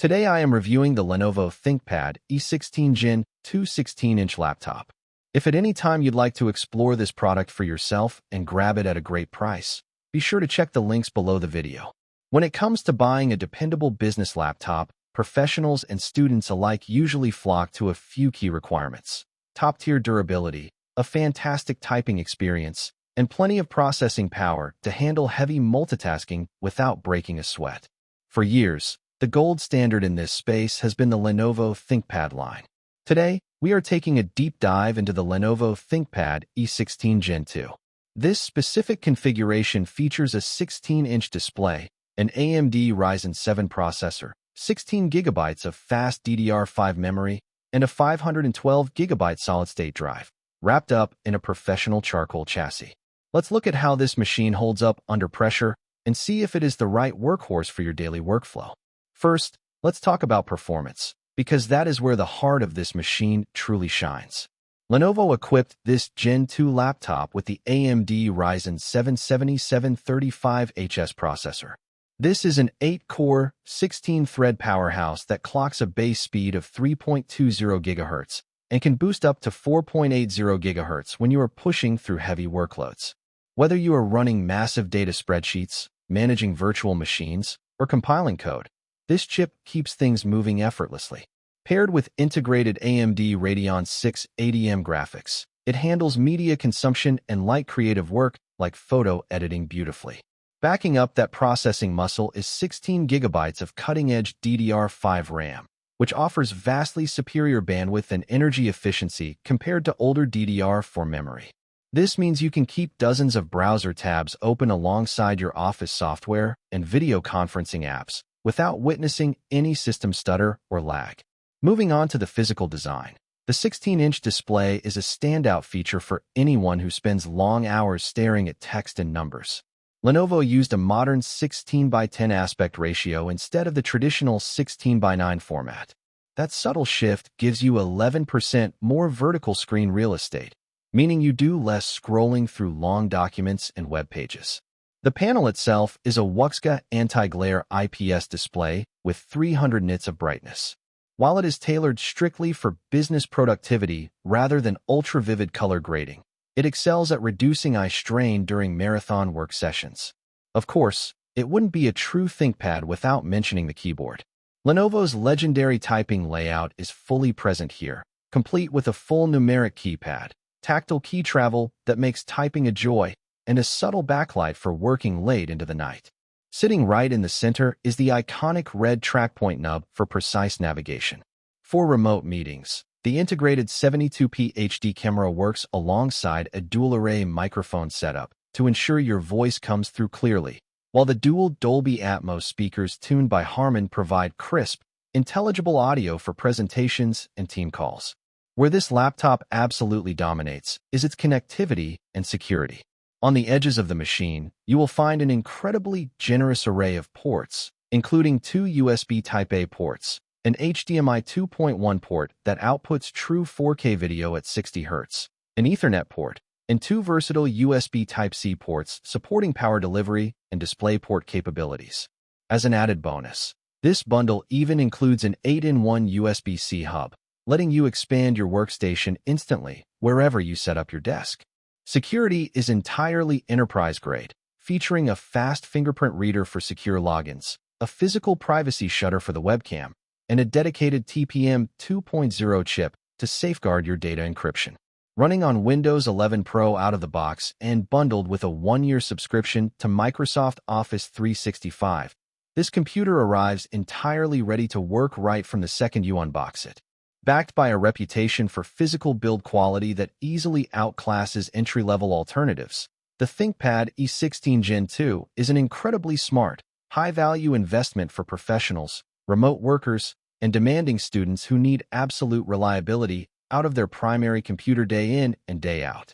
Today I am reviewing the Lenovo ThinkPad E16 Gen 16-inch laptop. If at any time you'd like to explore this product for yourself and grab it at a great price, be sure to check the links below the video. When it comes to buying a dependable business laptop, professionals and students alike usually flock to a few key requirements: top-tier durability, a fantastic typing experience, and plenty of processing power to handle heavy multitasking without breaking a sweat. For years, the gold standard in this space has been the Lenovo ThinkPad line. Today, we are taking a deep dive into the Lenovo ThinkPad E16 Gen 2. This specific configuration features a 16-inch display, an AMD Ryzen 7 processor, 16 GB of fast DDR5 memory, and a 512 GB solid-state drive, wrapped up in a professional charcoal chassis. Let's look at how this machine holds up under pressure and see if it is the right workhorse for your daily workflow. First, let's talk about performance, because that is where the heart of this machine truly shines. Lenovo equipped this Gen 2 laptop with the AMD Ryzen 7 7735HS processor. This is an 8-core, 16-thread powerhouse that clocks a base speed of 3.20 GHz and can boost up to 4.80 GHz when you are pushing through heavy workloads. Whether you are running massive data spreadsheets, managing virtual machines, or compiling code, this chip keeps things moving effortlessly. Paired with integrated AMD Radeon 6 ADM graphics, it handles media consumption and light creative work like photo editing beautifully. Backing up that processing muscle is 16 GB of cutting-edge DDR5 RAM, which offers vastly superior bandwidth and energy efficiency compared to older DDR4 memory. This means you can keep dozens of browser tabs open alongside your office software and video conferencing apps without witnessing any system stutter or lag. Moving on to the physical design, the 16-inch display is a standout feature for anyone who spends long hours staring at text and numbers. Lenovo used a modern 16:10 aspect ratio instead of the traditional 16:9 format. That subtle shift gives you 11% more vertical screen real estate, meaning you do less scrolling through long documents and web pages. The panel itself is a WUXGA anti-glare IPS display with 300 nits of brightness. While it is tailored strictly for business productivity rather than ultra-vivid color grading, it excels at reducing eye strain during marathon work sessions. Of course, it wouldn't be a true ThinkPad without mentioning the keyboard. Lenovo's legendary typing layout is fully present here, complete with a full numeric keypad, tactile key travel that makes typing a joy, and a subtle backlight for working late into the night. Sitting right in the center is the iconic red trackpoint nub for precise navigation. For remote meetings, the integrated 72p HD camera works alongside a dual-array microphone setup to ensure your voice comes through clearly, while the dual Dolby Atmos speakers tuned by Harman provide crisp, intelligible audio for presentations and team calls. Where this laptop absolutely dominates is its connectivity and security. On the edges of the machine, you will find an incredibly generous array of ports, including 2 USB Type-A ports, an HDMI 2.1 port that outputs true 4K video at 60 Hz, an Ethernet port, and 2 versatile USB Type-C ports supporting power delivery and DisplayPort capabilities. As an added bonus, this bundle even includes an 8-in-1 USB-C hub, letting you expand your workstation instantly wherever you set up your desk. Security is entirely enterprise-grade, featuring a fast fingerprint reader for secure logins, a physical privacy shutter for the webcam, and a dedicated TPM 2.0 chip to safeguard your data encryption. Running on Windows 11 Pro out of the box and bundled with a 1-year subscription to Microsoft Office 365, this computer arrives entirely ready to work right from the second you unbox it. Backed by a reputation for physical build quality that easily outclasses entry-level alternatives, the ThinkPad E16 Gen 2 is an incredibly smart, high-value investment for professionals, remote workers, and demanding students who need absolute reliability out of their primary computer day in and day out.